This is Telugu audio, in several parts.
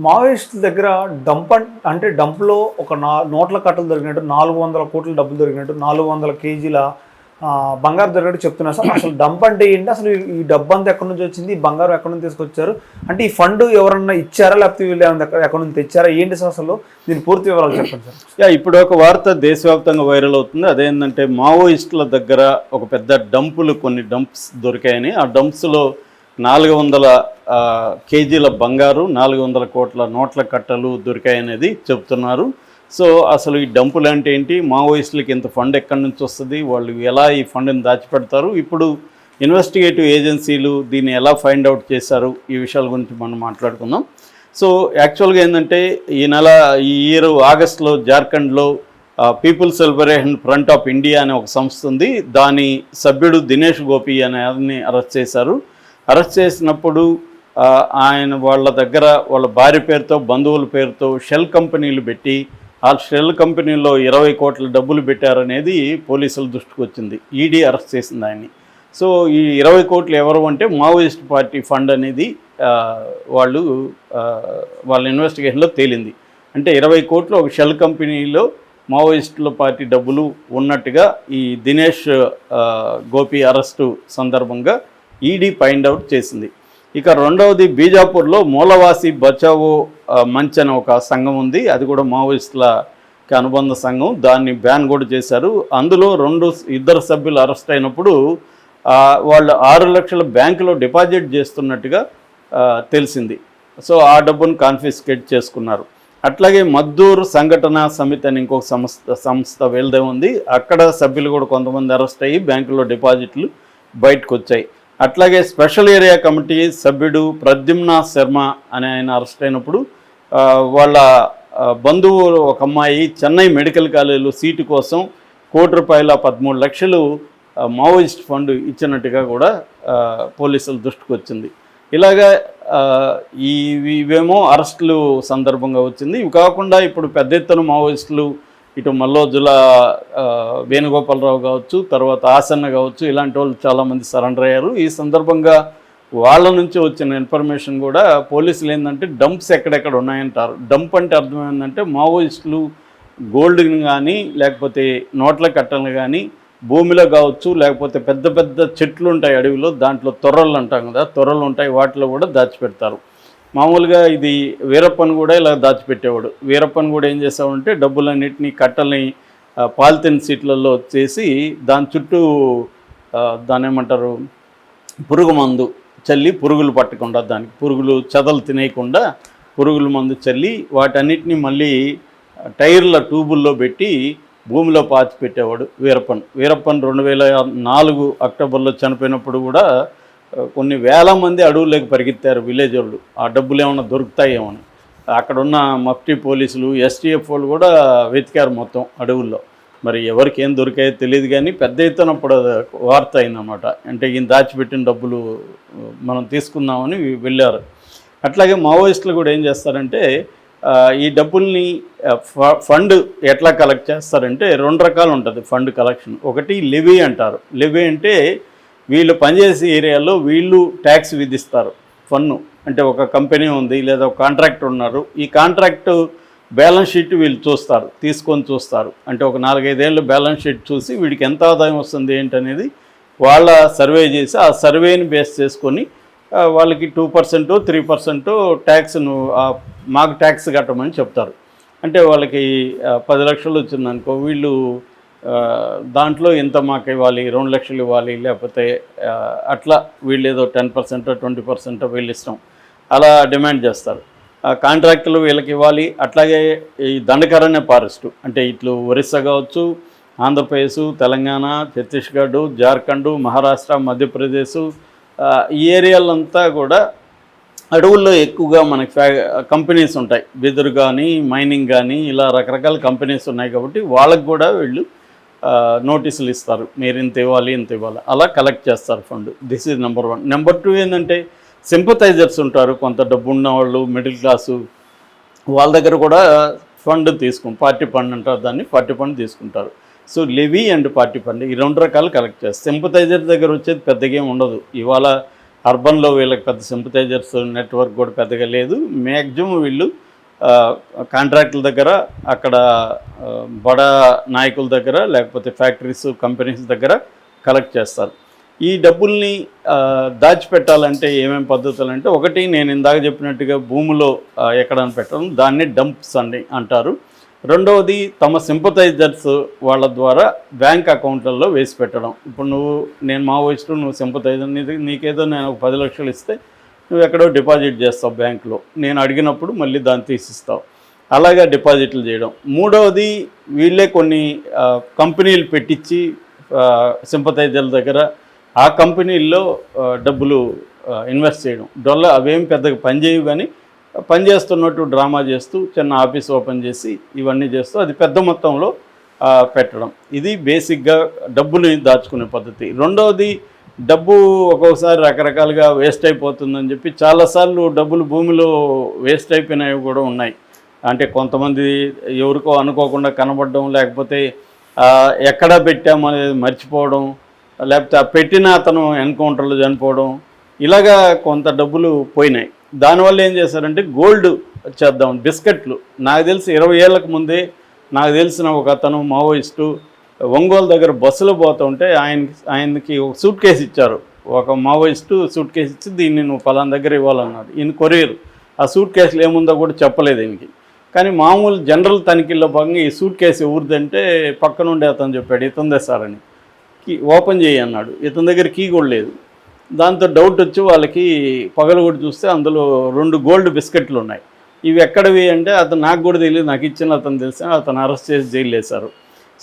మావోయిస్టుల దగ్గర అంటే డంప్‌లో ఒక నోట్ల కట్టలు దొరికినట్టు 400 కోట్ల డబ్బులు దొరికినట్టు 400 కేజీల బంగారం దొరికినట్టు చెప్తున్నారు సార్. అసలు డంప్ అంటే ఏంటి? అసలు ఈ డబ్బంతా ఎక్కడి నుంచి వచ్చింది? ఈ బంగారం ఎక్కడి నుంచి తీసుకొచ్చారు? అంటే ఈ ఫండ్ ఎవరన్నా ఇచ్చారా? లేకపోతే వీళ్ళు ఏమన్నా ఎక్కడి నుంచి తెచ్చారా? ఏంటి సార్ అసలు? దీని పూర్తి వివరాలు చెప్పండి సార్. ఇప్పుడు ఒక వార్త దేశవ్యాప్తంగా వైరల్ అవుతుంది. అదేంటంటే మావోయిస్టుల దగ్గర ఒక పెద్ద కొన్ని డంప్స్ దొరికాయని. ఆ డంప్స్లో 400 కేజీల బంగారు, 400 కోట్ల నోట్ల కట్టలు దొరికాయనేది చెప్తున్నారు. సో అసలు ఈ డంపులు అంటే ఏంటి, మావోయిస్టులకి ఇంత ఫండ్ ఎక్కడి నుంచి వస్తుంది, వాళ్ళు ఎలా ఈ ఫండ్ని దాచిపెడతారు, ఇప్పుడు ఇన్వెస్టిగేటివ్ ఏజెన్సీలు దీన్ని ఎలా ఫైండ్ అవుట్ చేశారు, ఈ విషయాల గురించి మనం మాట్లాడుకుందాం. సో యాక్చువల్గా ఏంటంటే ఈ ఇయర్ ఆగస్టులో జార్ఖండ్లో People's Liberation Front of India అనే ఒక సంస్థ ఉంది. దాని సభ్యుడు దినేష్ గోపి అనే అతన్ని అరెస్ట్ చేశారు. అరెస్ట్ చేసినప్పుడు ఆయన వాళ్ళ దగ్గర వాళ్ళ భార్య పేరుతో, బంధువుల పేరుతో షెల్ కంపెనీలు పెట్టి ఆ షెల్ కంపెనీలో 20 కోట్ల డబ్బులు పెట్టారనేది పోలీసుల దృష్టికి వచ్చింది. ఈడీ అరెస్ట్ చేసింది ఆయన్ని. సో ఈ 20 కోట్లు ఎవరు అంటే మావోయిస్ట్ పార్టీ ఫండ్ అనేది వాళ్ళ ఇన్వెస్టిగేషన్లో తేలింది. అంటే 20 కోట్లు ఒక షెల్ కంపెనీలో మావోయిస్టుల పార్టీ డబ్బులు ఉన్నట్టుగా ఈ దినేష్ గోపి అరెస్టు సందర్భంగా ఈడీ ఫైండ్ అవుట్ చేసింది. ఇక రెండవది బీజాపూర్లో మూలవాసి బచావో మంచ్ అనే ఒక సంఘం ఉంది. అది కూడా మావోయిస్టులకి అనుబంధ సంఘం. దాన్ని బ్యాన్ కూడా చేశారు. అందులో ఇద్దరు సభ్యులు అరెస్ట్ అయినప్పుడు వాళ్ళు 6 లక్షల బ్యాంకులో డిపాజిట్ చేస్తున్నట్టుగా తెలిసింది. సో ఆ డబ్బును కాన్ఫిస్కేట్ చేసుకున్నారు. అట్లాగే మద్దూరు సంఘటన సమితి అని ఇంకొక సంస్థ వెళ్దే ఉంది. అక్కడ సభ్యులు కూడా కొంతమంది అరెస్ట్ అయ్యి బ్యాంకులో డిపాజిట్లు బయటకు వచ్చాయి. అట్లాగే స్పెషల్ ఏరియా కమిటీ సభ్యుడు ప్రద్యుమ్న శర్మ అనే ఆయన అరెస్ట్ అయినప్పుడు వాళ్ళ బంధువు ఒక అమ్మాయి చెన్నై మెడికల్ కాలేజీలో సీటు కోసం ₹1,13 లక్షలు మావోయిస్ట్ ఫండ్ ఇచ్చినట్టుగా కూడా పోలీసుల దృష్టికి వచ్చింది. ఇలాగా ఇవేమో అరెస్టులు సందర్భంగా వచ్చింది. ఇవి కాకుండా ఇప్పుడు పెద్ద ఎత్తున మావోయిస్టులు ఇటు మల్లోజుల వేణుగోపాలరావు కావచ్చు, తర్వాత ఆసన్న కావచ్చు, ఇలాంటి వాళ్ళు చాలామంది సరెండర్ అయ్యారు. ఈ సందర్భంగా వాళ్ళ నుంచి వచ్చిన ఇన్ఫర్మేషన్ కూడా పోలీసులు ఏంటంటే డంప్స్ ఎక్కడెక్కడ ఉన్నాయంటారు. డంప్ అంటే అర్థం ఏంటంటే మావోయిస్టులు గోల్డ్ని కానీ లేకపోతే నోట్ల కట్టలను కానీ భూమిలో కావచ్చు, లేకపోతే పెద్ద పెద్ద చెట్లు ఉంటాయి అడవిలో, దాంట్లో తొర్రలు అంటాం కదా, తొర్రలు ఉంటాయి, వాటిలో కూడా దాచిపెడతారు. మామూలుగా ఇది వీరప్పన్ కూడా ఇలా దాచిపెట్టేవాడు. వీరప్పన్ కూడా ఏం చేసామంటే డబ్బులన్నింటినీ కట్టల్ని పాలిథిన్ సీట్లలో చేసి దాని చుట్టూ దాని ఏమంటారు పురుగు మందు చల్లి పురుగులు పట్టకుండా, దానికి పురుగులు చెదలు తినేయకుండా పురుగుల మందు చల్లి వాటన్నిటినీ మళ్ళీ టైర్ల ట్యూబుల్లో పెట్టి భూమిలో పాతి పెట్టేవాడు వీరప్పన్ 2004 అక్టోబర్లో చనిపోయినప్పుడు కూడా కొన్ని వేల మంది అడవుల్లోకి పరిగెత్తారు విలేజ్ వాళ్ళు, ఆ డబ్బులు ఏమైనా దొరుకుతాయేమని. అక్కడున్న మఫ్టీ పోలీసులు, ఎస్టీఎఫ్ వాళ్ళు కూడా వెతికారు మొత్తం అడవుల్లో. మరి ఎవరికి ఏం దొరికాయో తెలియదు, కానీ పెద్ద ఎత్తున అప్పుడు వార్త అయిందన్నమాట. అంటే ఈయన దాచిపెట్టిన డబ్బులు మనం తీసుకుందామని వెళ్ళారు. అట్లాగే మావోయిస్టులు కూడా ఏం చేస్తారంటే ఈ డబ్బుల్ని ఫండ్ ఎట్లా కలెక్ట్ చేస్తారంటే 2 రకాలు ఉంటుంది ఫండ్ కలెక్షన్. ఒకటి లెవీ అంటారు. లెవీ అంటే వీళ్ళు పనిచేసే ఏరియాలో వీళ్ళు ట్యాక్స్ విధిస్తారు, పన్ను. అంటే ఒక కంపెనీ ఉంది లేదా ఒక కాంట్రాక్టర్ ఉన్నారు, ఈ కాంట్రాక్టు బ్యాలెన్స్ షీట్ వీళ్ళు చూస్తారు. అంటే ఒక 4-5 ఏళ్ళు బ్యాలెన్స్ షీట్ చూసి వీడికి ఎంత ఆదాయం వస్తుంది ఏంటనేది వాళ్ళ సర్వే చేసి ఆ సర్వేని బేస్ చేసుకొని వాళ్ళకి 2% 3% ట్యాక్స్ను మాకు ట్యాక్స్ కట్టమని చెప్తారు. అంటే వాళ్ళకి 10 లక్షలు వచ్చిందనుకో, వీళ్ళు దాంట్లో ఎంత మాకు ఇవ్వాలి, 2 లక్షలు ఇవ్వాలి, లేకపోతే అట్లా వీళ్ళు ఏదో 10% 20% వీళ్ళు ఇష్టం అలా డిమాండ్ చేస్తారు. కాంట్రాక్టులు వీళ్ళకి ఇవ్వాలి. అట్లాగే ఈ దండకారణ్య ఫారెస్టు అంటే ఇట్లు ఒరిస్సా కావచ్చు, ఆంధ్రప్రదేశ్, తెలంగాణ, ఛత్తీస్గఢ్, జార్ఖండ్, మహారాష్ట్ర, మధ్యప్రదేశ్, ఈ ఏరియాలంతా కూడా అడవుల్లో ఎక్కువగా మనకి కంపెనీస్ ఉంటాయి. వెదురు కానీ, మైనింగ్ కానీ, ఇలా రకరకాల కంపెనీస్ ఉన్నాయి కాబట్టి వాళ్ళకి కూడా వీళ్ళు నోటీసులు ఇస్తారు, మీరు ఇంత ఇవ్వాలి అలా కలెక్ట్ చేస్తారు fund. This is number 1. Number 2 ఏంటంటే సింపథైజర్స్ ఉంటారు, కొంత డబ్బు ఉన్నవాళ్ళు, మిడిల్ క్లాసు, వాళ్ళ దగ్గర కూడా ఫండ్ పార్టీ ఫండ్ అంటారు దాన్ని, పార్టీ ఫండ్ తీసుకుంటారు. So levy and party fund ఈ 2 రకాలు కలెక్ట్ చేస్తారు. సింపథైజర్ దగ్గర వచ్చేది పెద్దగా ఏమి ఉండదు. ఇవాళ అర్బన్లో వీళ్ళకి పెద్ద సింపథైజర్స్ నెట్వర్క్ కూడా పెద్దగా లేదు. మ్యాక్సిమం వీళ్ళు కాంట్రాక్టుల దగ్గర, అక్కడ బడా నాయకుల దగ్గర, లేకపోతే ఫ్యాక్టరీస్ కంపెనీస్ దగ్గర కలెక్ట్ చేస్తారు. ఈ డబ్బుల్ని దాచిపెట్టాలంటే ఏమేమి పద్ధతులు అంటే, ఒకటి నేను ఇందాక చెప్పినట్టుగా భూమిలో ఎక్కడని పెట్టడం, దాన్ని డంప్స్ అని అంటారు. రెండవది తమ సింపథైజర్స్ వాళ్ళ ద్వారా బ్యాంక్ అకౌంట్లలో వేసి పెట్టడం. ఇప్పుడు నేను మావోయిస్టు, నువ్వు సింపథైజర్, నీకేదో నేను ఒక 10 లక్షలు ఇస్తే నువ్వు ఎక్కడో డిపాజిట్ చేస్తావు బ్యాంకులో, నేను అడిగినప్పుడు మళ్ళీ దాన్ని తీసిస్తావు. అలాగా డిపాజిట్లు చేయడం. మూడవది వీళ్ళే కొన్ని కంపెనీలు పెట్టించి సింపథైజర్ల దగ్గర ఆ కంపెనీల్లో డబ్బులు ఇన్వెస్ట్ చేయడం. అవేం పెద్దగా పనిచేయవు, కానీ పనిచేస్తున్నట్టు డ్రామా చేస్తూ చిన్న ఆఫీస్ ఓపెన్ చేసి ఇవన్నీ చేస్తూ అది పెద్ద మొత్తంలో పెట్టడం. ఇది బేసిక్గా డబ్బులు దాచుకునే పద్ధతి. రెండవది, డబ్బు ఒక్కొక్కసారి రకరకాలుగా వేస్ట్ అయిపోతుందని చెప్పి చాలాసార్లు డబ్బులు భూమిలో వేస్ట్ అయిపోయినవి కూడా ఉన్నాయి. అంటే కొంతమంది ఎవరికో అనుకోకుండా కనబడడం, లేకపోతే ఎక్కడ పెట్టామనేది మర్చిపోవడం, లేకపోతే ఆ పెట్టిన అతను ఎన్కౌంటర్లో చనిపోవడం, ఇలాగా కొంత డబ్బులు పోయినాయి. దానివల్ల ఏం చేశారంటే గోల్డ్ చేద్దాం, బిస్కెట్లు. నాకు తెలిసి 20 ఏళ్ళకు ముందే నాకు తెలిసిన ఒక అతను మావోయిస్టు ఒంగోలు దగ్గర బస్సులో పోతుంటే ఆయనకి ఒక సూట్ కేసు ఇచ్చారు. ఒక మావోయిస్టు సూట్ కేసు ఇచ్చి, దీన్ని నువ్వు పలానా దగ్గర ఇవ్వాలన్నాడు. ఈయన కొరియర్ ఆ సూట్ కేసులు ఏముందో కూడా చెప్పలేదు ఈయనకి. కానీ మామూలు జనరల్ తనిఖీల్లో భాగంగా ఈ సూట్ కేసు ఎవరిదంటే పక్కనుండే అతను చెప్పాడు, ఇతందే సార్ అని. ఓపెన్ చేయి అన్నాడు. ఇతని దగ్గర కీ కూడా లేదు. దాంతో డౌట్ వచ్చి వాళ్ళకి పగలు కూడా చూస్తే అందులో 2 గోల్డ్ బిస్కెట్లు ఉన్నాయి. ఇవి ఎక్కడవి అంటే అతను నాకు కూడా తెలియదు, నాకు ఇచ్చిన అతను తెలిసి అతను అరెస్ట్ చేసి జైలు వేశారు.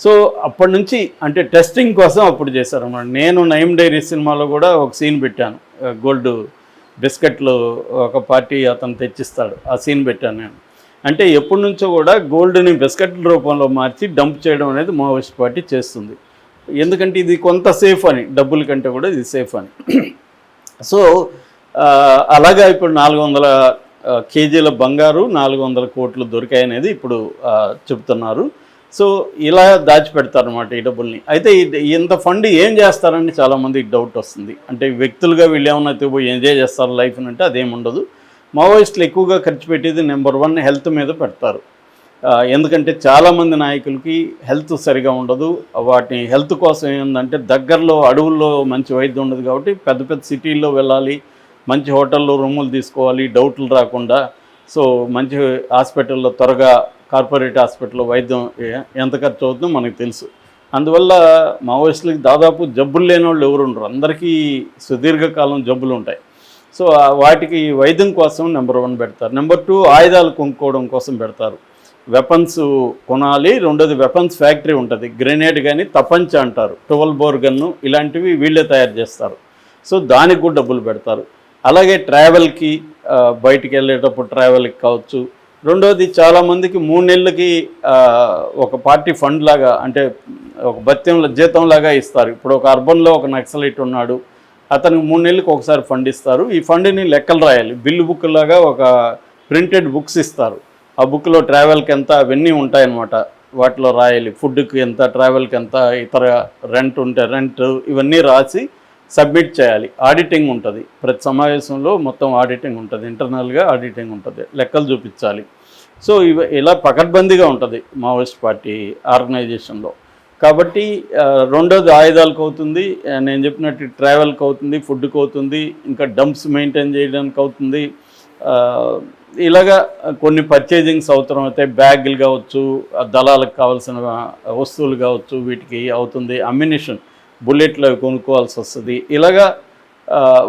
సో అప్పటి నుంచి అంటే టెస్టింగ్ కోసం అప్పుడు చేశారు అన్నమాట. నేను నయం డైరీ సినిమాలో కూడా ఒక సీన్ పెట్టాను, గోల్డ్ బిస్కెట్లు ఒక పార్టీ అతను తెచ్చిస్తాడు, ఆ సీన్ పెట్టాను నేను. అంటే ఎప్పటి నుంచో కూడా గోల్డ్ని బిస్కెట్ల రూపంలో మార్చి డంప్ చేయడం అనేది మావోయిస్ట్ పార్టీ చేస్తుంది. ఎందుకంటే ఇది కొంత సేఫ్ అని, డబ్బుల కంటే కూడా ఇది సేఫ్ అని. సో అలాగా ఇప్పుడు 400 కేజీల బంగారు, 400 కోట్లు దొరికాయి అనేది ఇప్పుడు చెప్తున్నారు. సో ఇలా దాచిపెడతారు అన్నమాట ఈ డబ్బుల్ని. అయితే ఇంత ఫండ్ ఏం చేస్తారని చాలామందికి డౌట్ వస్తుంది. అంటే వ్యక్తులుగా వీళ్ళు ఏమన్నా పోయి ఎంజాయ్ చేస్తారు లైఫ్ని అంటే అదేముండదు. మావోయిస్టులు ఎక్కువగా ఖర్చు పెట్టేది నెంబర్ 1 హెల్త్ మీద పెడతారు. ఎందుకంటే చాలామంది నాయకులకి హెల్త్ సరిగా ఉండదు. వాటిని హెల్త్ కోసం ఏంటంటే దగ్గరలో అడవుల్లో మంచి వైద్యం ఉండదు కాబట్టి పెద్ద పెద్ద సిటీల్లో వెళ్ళాలి, మంచి హోటల్లో రూములు తీసుకోవాలి డౌట్లు రాకుండా. సో మంచి హాస్పిటల్లో త్వరగా, కార్పొరేట్ హాస్పిటల్లో వైద్యం ఎంత ఖర్చు అవుతుందో మనకు తెలుసు. అందువల్ల మావోయిస్టులకి దాదాపు జబ్బులు లేని వాళ్ళు ఎవరు ఉండరు, అందరికీ సుదీర్ఘకాలం జబ్బులు ఉంటాయి. సో వాటికి వైద్యం కోసం నెంబర్ 1 పెడతారు. నెంబర్ 2 ఆయుధాలు కొనుక్కోవడం కోసం పెడతారు. వెపన్స్ కొనాలి. రెండోది వెపన్స్ ఫ్యాక్టరీ ఉంటుంది, గ్రెనేడ్ కానీ తపంచ అంటారు, 12 బోర్ గన్ను ఇలాంటివి వీళ్ళే తయారు చేస్తారు. సో దానికి కూడా డబ్బులు పెడతారు. అలాగే ట్రావెల్కి, బయటికి వెళ్ళేటప్పుడు ట్రావెల్కి కావచ్చు. రెండోది చాలామందికి 3 నెలలకి ఒక పార్టీ ఫండ్ లాగా, అంటే ఒక భత్యంలో జీతంలాగా ఇస్తారు. ఇప్పుడు ఒక అర్బన్లో ఒక నక్సలైట్ ఉన్నాడు, అతనికి 3 నెలలకు ఒకసారి ఫండ్ ఇస్తారు. ఈ ఫండ్ని లెక్కలు రాయాలి, బిల్లు బుక్ లాగా ఒక ప్రింటెడ్ బుక్స్ ఇస్తారు. ఆ బుక్లో ట్రావెల్కి ఎంత అవన్నీ ఉంటాయన్నమాట, వాటిలో రాయాలి. ఫుడ్కి ఎంత, ట్రావెల్కి ఎంత, ఇతర రెంట్ ఉంటే రెంట్, ఇవన్నీ రాసి సబ్మిట్ చేయాలి. ఆడిటింగ్ ఉంటుంది, ప్రతి సమావేశంలో మొత్తం ఆడిటింగ్ ఉంటుంది, ఇంటర్నల్గా ఆడిటింగ్ ఉంటుంది, లెక్కలు చూపించాలి. సో ఇలా పకడ్బందీగా ఉంటుంది మావోయిస్ట్ పార్టీ ఆర్గనైజేషన్లో. కాబట్టి రెండోది ఆయుధాలకు అవుతుంది, నేను చెప్పినట్టు ట్రావెల్కి అవుతుంది, ఫుడ్కి అవుతుంది, ఇంకా డంప్స్ మెయింటైన్ చేయడానికి అవుతుంది. ఇలాగా కొన్ని పర్చేజింగ్స్ అవసరం అయితే బ్యాగులు కావచ్చు, దళాలకు కావాల్సిన వస్తువులు కావచ్చు, వీటికి అవుతుంది. అమ్యునిషన్, బుల్లెట్లు అవి కొనుక్కోవాల్సి వస్తుంది. ఇలాగా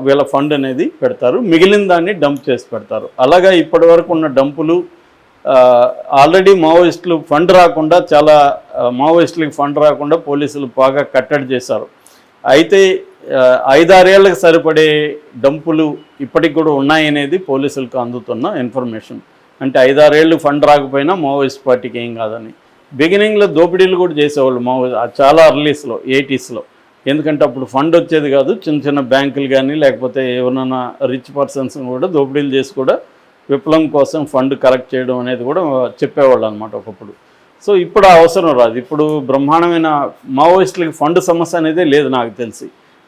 వీళ్ళ ఫండ్ అనేది పెడతారు, మిగిలిన దాన్ని డంప్ చేసి పెడతారు. అలాగా ఇప్పటి వరకు ఉన్న డంపులు ఆల్రెడీ మావోయిస్టులు ఫండ్ రాకుండా, చాలా మావోయిస్టులకి ఫండ్ రాకుండా పోలీసులు బాగా కట్టడి చేశారు. అయితే 5-6 ఏళ్ళకి సరిపడే డంపులు ఇప్పటికి కూడా ఉన్నాయనేది పోలీసులకు అందుతున్న ఇన్ఫర్మేషన్. అంటే 5-6 ఏళ్ళు ఫండ్ రాకపోయినా మావోయిస్ట్ పార్టీకి ఏం కాదని. బిగినింగ్లో దోపిడీలు కూడా చేసేవాళ్ళు మావోయిస్ట్, చాలా అర్లీస్లో 80sలో. ఎందుకంటే అప్పుడు ఫండ్ వచ్చేది కాదు, చిన్న చిన్న బ్యాంకులు కానీ లేకపోతే ఎవరైనా రిచ్ పర్సన్స్ కూడా దోపిడీలు చేసి కూడా విప్లవం కోసం ఫండ్ కలెక్ట్ చేయడం అనేది కూడా చెప్పేవాళ్ళు అనమాట ఒకప్పుడు. సో ఇప్పుడు అవసరం రాదు. ఇప్పుడు బ్రహ్మాండమైన మావోయిస్టులకి ఫండ్ సమస్య అనేది లేదు నాకు తెలిసి.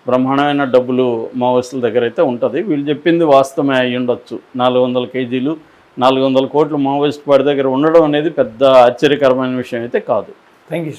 బ్రహ్మాండమైన డబ్బులు మావోయిస్టుల దగ్గర అయితే ఉంటుంది. వీళ్ళు చెప్పింది వాస్తవమే అయి ఉండొచ్చు. 400 కేజీలు 400 కోట్లు మావోయిస్ట్ వాడి దగ్గర ఉండడం అనేది పెద్ద ఆశ్చర్యకరమైన విషయం అయితే కాదు. Thank you.